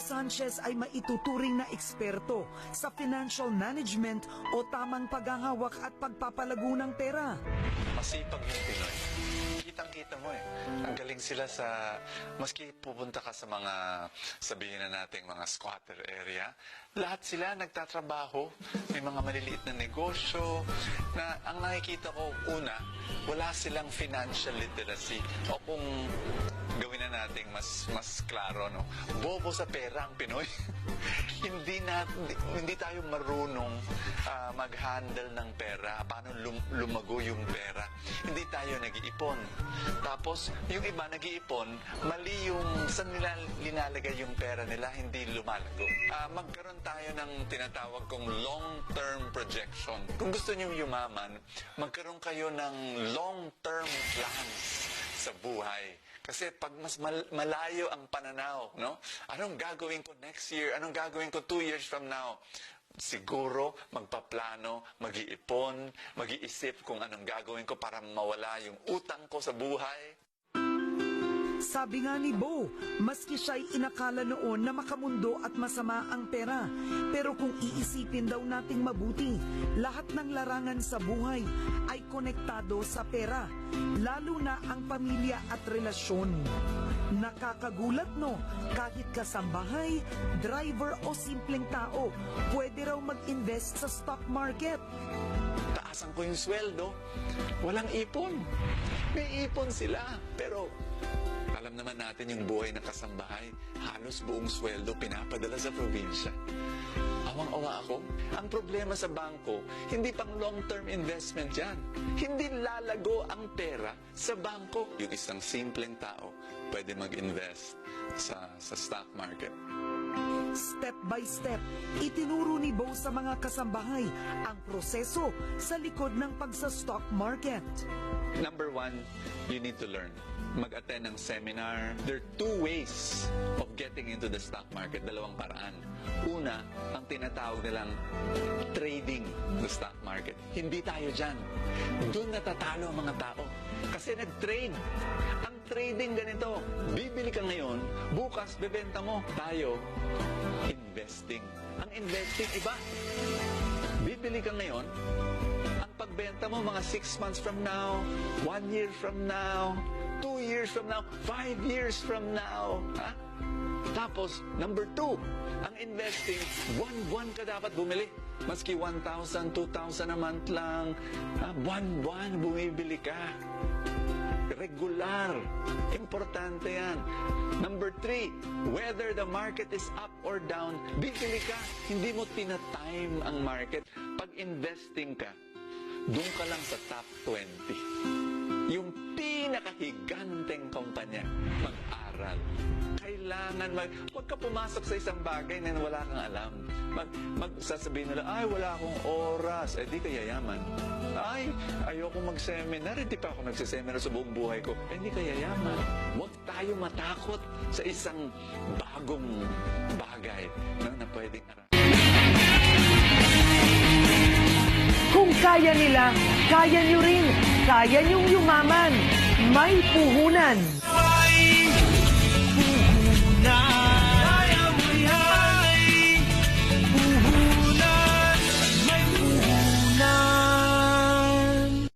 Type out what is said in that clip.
Sanchez ay maituturing na eksperto sa financial management o tamang paghahawak at pagpapalago ng pera. Masipag yung Pinoy. Kitang-kita mo eh. Ang galing sila sa, maski pupunta ka sa mga, sabihin na natin, mga squatter area, lahat sila nagtatrabaho, may mga maliliit na negosyo, na ang nakikita ko, una, wala silang financial literacy. O kung gawin na natin mas klaro, no? Bobo sa pera ang Pinoy. hindi tayo marunong mag-handle ng pera, paano lumago yung pera. Hindi tayo nag-iipon. Tapos, yung iba nag-iipon, mali yung saan nila linalagay yung pera nila, hindi lumalago. Magkaroon tayo ng tinatawag kong long-term projection. Kung gusto niyo yumaman, magkaroon kayo ng long-term plans sa buhay. Kasi pag mas malayo ang pananaw, no? Anong gagawin ko next year? Anong gagawin ko 2 years from now? Siguro, magpaplano, mag-iipon, mag-iisip kung anong gagawin ko para mawala yung utang ko sa buhay. Sabi nga ni Bo, maski siya'y inakala noon na makamundo at masama ang pera. Pero kung iisipin daw nating mabuti, lahat ng larangan sa buhay ay konektado sa pera, lalo na ang pamilya at relasyon. Nakakagulat no, kahit kasambahay, driver o simpleng tao, pwede raw mag-invest sa stock market. Taasan ko yung sweldo, walang ipon. May ipon sila, pero alam naman natin yung buhay ng kasambahay, halos buong sweldo pinapadala sa probinsya. Awang-awa ako. Ang problema sa bangko, hindi pang long-term investment yan. Hindi lalago ang pera sa bangko. Yung isang simpleng tao pwede mag-invest sa stock market. Step by step, itinuro ni Bo sa mga kasambahay ang proseso sa likod ng pagsa-stock market. Number 1, you need to learn. Mag-attend ng seminar. There are 2 ways of getting into the stock market. Dalawang paraan. Una, ang tinatawag nilang trading the stock market. Hindi tayo dyan. Doon natatalo ang mga tao. Kasi nag-trade. Ang trading ganito. Bibili ka ngayon, bukas bebenta mo. Tayo, investing. Ang investing iba. Bibili ka ngayon, ang pagbenta mo mga 6 months from now, 1 year from now, 2 years from now, 5 years from now. Ha? Tapos, number 2, ang investing, buwan-buwan ka dapat bumili. Maski 1,000, 2,000 a month lang, buwan-buwan bumibili ka. Regular. Importante yan. Number 3, whether the market is up or down, bibili ka. Hindi mo tinatime ang market. Pag investing ka, doon ka lang sa top 20. Yung pinakahiganteng kumpanya, mag-aral. Kailangan huwag ka pumasok sa isang bagay na wala kang alam. Sasabihin nila, ay, wala akong oras. Eh, di ka yayaman. Ay, ayoko mag-seminar. Hindi pa ako nagsiseminar sa buong buhay ko. Eh, di ka yayaman. Huwag tayo matakot sa isang bagong bagay na pwedeng araw. Kung kaya nila, kaya nyo rin. Kaya nyong yumaman. May puhunan.